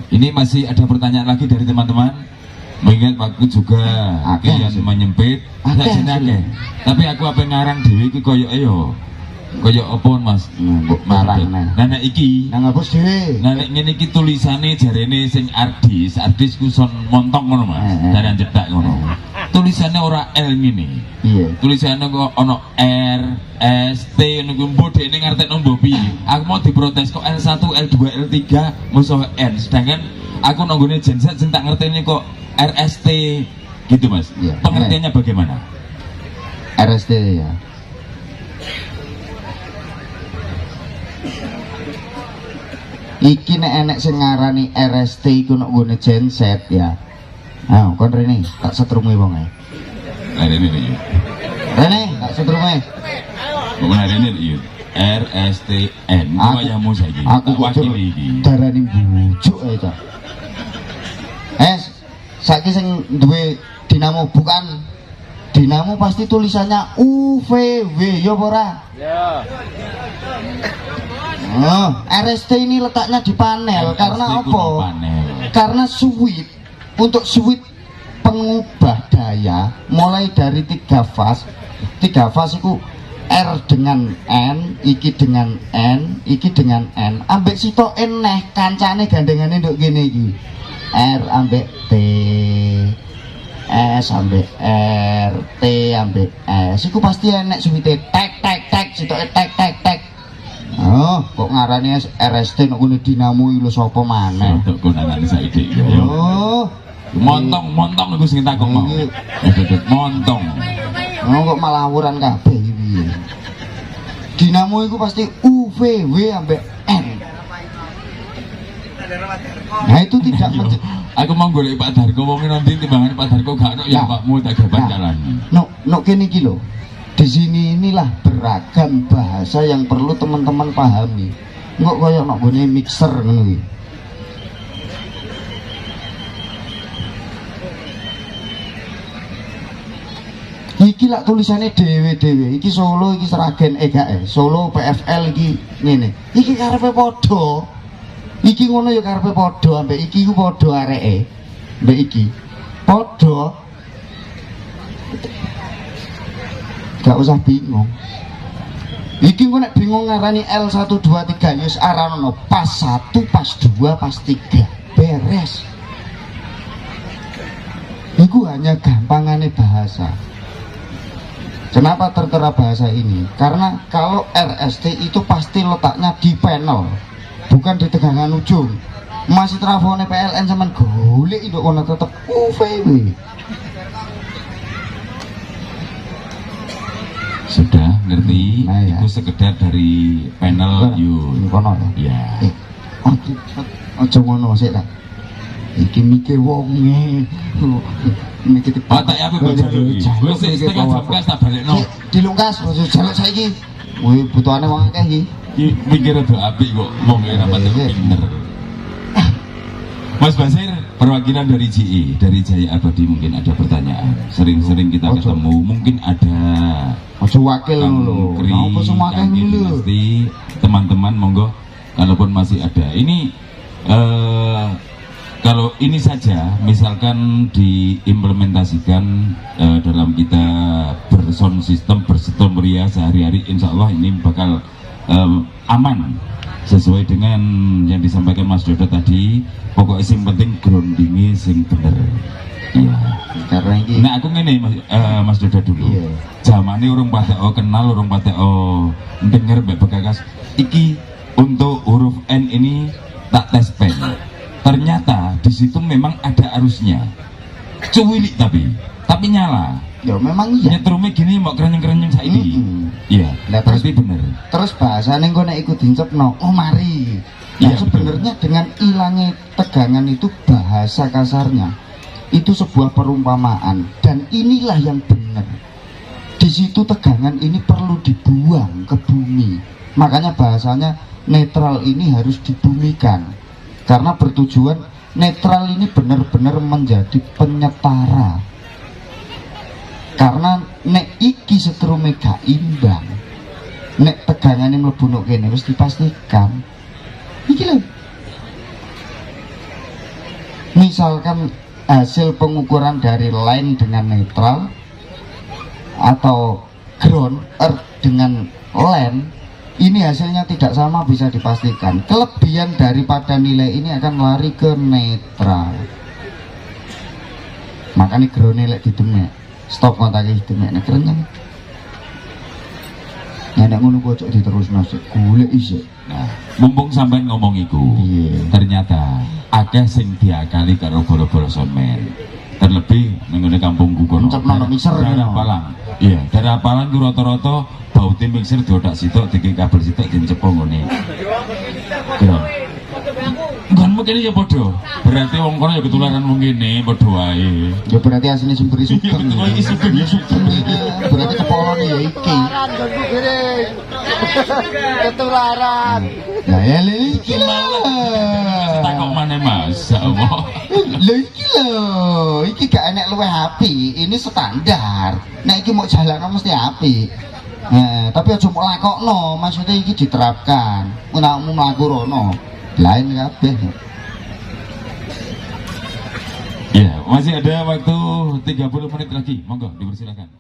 Ini masih ada pertanyaan lagi dari teman-teman. Mengingat waktu juga yang menyempit. Tapi aku apa ngarang dewi iki koyo ayo. Koyo apa Mas? Mbok marang nah. Nek iki nang ngapus dhewe. Nek ngene iki tulisane jarene sing artis ku son montong ngono Mas. Daran cedak ngono. Tulisannya ora L ngene. Iya. Tulisannya kok ono R S T ngono mbok dekne ngartekno mbok piye. Aku mau diprotes kok L1, L2, L3 musuh N. Sedangkan aku nanggone genset sing tak ngerteni kok RST gitu Mas. Iya. Pengertiannya bagaimana? RST ya. Iki nek enek sing ngarani RST iku nek nggone genset ya. Ah, kon rene tak setrume wong ae. Rene iki. Rene tak setrume. Bukan rene iki. RSTN. Wayamu saiki. Aku wakili iki. Darani bujuk ae ta. Saiki sing duwe dinamo bukan dinamo pasti tulisannya UVW ya apa ora? Ya. Oh, RST ini letaknya di panel karena apa? Karena switch untuk switch pengubah daya mulai dari 3 fase itu R dengan N, iki dengan N, iki dengan N. Ambek sito N neh kancane gandengane nduk kene iki. R ambek T, S ambek R, T ambek S. Iku pasti enek switche tek sito tek. Oh, kok ngarani RST nek ngene dinamo iki lho sapa maneh? Untuk gunangan saiki iki. Oh, montong iku sing takok mau. Montong. Oh, kok malah awuran kabeh iki piye? Dinamo iku pasti UVW ambek N. Nah itu tidak aku mau golek Pak Darko wong nanti timbangan Pak Darko gak ono ya Pakmu tak gaban jalan. No kene iki lho. Di sini inilah beragam bahasa yang perlu teman-teman pahami. Enggak koyo nek gone mixer ngono iki. Iki lak tulisannya dewe-dewe, iki Solo, iki Seragen, Solo PFL iki ngene. Iki karepe padha. Iki ngono ya karepe padha ambek iki ku padha areke. Mbek iki. Padha. Gak usah bingung. Iki kok nek bingung ngarani L1 2 3 wis arano pas 1, pas 2, pas 3. Beres. Iku hanya gampangane bahasa. Kenapa tertera bahasa ini? Karena kalau RST itu pasti letaknya di panel, bukan di tegangan ujung. Masih trafone PLN sampean golek itu kono tetep UVW. Sudah ngerti? Nah, ya. Itu sekedar dari panel yuk. Kono ya. Ya. Ojo ngono sik ta. Iki mikir wonge. Mikir otak aku kok jaluk iki. Wis setengah jam kas tak balekno. Dilungkas ojo jaluk saiki. Wih, butuhane wong akeh iki. Iki mikir rada apik kok wong ora patek pinter. Mas Basir, perwakilan dari JI, dari Jaya Abadi mungkin ada pertanyaan. Sering-sering kita ketemu, mungkin ada ojo wakil lho. Apa semua akeh lho. Pasti teman-teman monggo kalaupun masih ada. Ini kalau ini saja misalkan diimplementasikan dalam kita bersound system bersetel meriah sehari-hari, insya Allah ini bakal aman sesuai dengan yang disampaikan Mas Dodo tadi. Pokoknya sing penting groundingnya sing bener. Iya. Karena ini Nah aku ngene Mas Dodo dulu. Iya. Zamane urung pada kenal, urung pada denger mbek Begagas. Iki untuk huruf N ini tak tes pen. Ternyata di situ memang ada arusnya. Cuwilik tapi nyala. ya memang iya. Nyetrumnya gini mau kerenyeng-kerenyeng saiki. Iya. Lah, terus- Berarti bener. Terus bahasanya gue nek ikut dicepno, oh mari. Nah, Iya, sebenarnya dengan hilangnya tegangan itu bahasa kasarnya itu sebuah perumpamaan dan inilah yang benar. Di situ tegangan ini perlu dibuang ke bumi. Makanya bahasanya netral ini harus dibumikan. Karena bertujuan netral ini benar-benar menjadi penyetara. Karena nek iki setrume gak imbang, nek tegangane mlebu nok kene wis dipastikan. Iki lho. Misalkan hasil pengukuran dari line dengan netral atau ground earth dengan land, ini hasilnya tidak sama bisa dipastikan. Kelebihan daripada nilai ini akan lari ke netral. Makanya ground nilai didemek, stop kontaknya didemek, nek kerenyang. Ya nek ngono kocok diterusno sik, golek isik. Nah, mumpung sampean ngomong iku, Iya. ternyata akeh sing diakali karo bolo-bolo soundman. Terlebih mengenai kampungku kono. Encep nono mixer, Daerah no. Palang. Iya, daerah Palang ku rata-rata baute mixer diodak sitok, diki kabel sitok dincepo ngene. Iya. Enggak mungkin ya padha. Berarti wong kono ya ketularan wong kene padha wae. Ya berarti aslinya sumber Iya, sugeng. betul, iki sugeng. Ya sugeng iki. Berarti kepolone ya iki. Ketularan. Lah ya lho iki lho. Tak kok maneh Mas. Allah. Lho iki lho. Iki gak enek luwih api, ini standar. Nek iki mau jalan mesti api. Nah, tapi aja mau lakokno, maksudnya iki diterapkan. Menakmu mlaku rono. Lain kabeh. Ya, masih ada waktu 30 menit lagi. Monggo dipersilakan.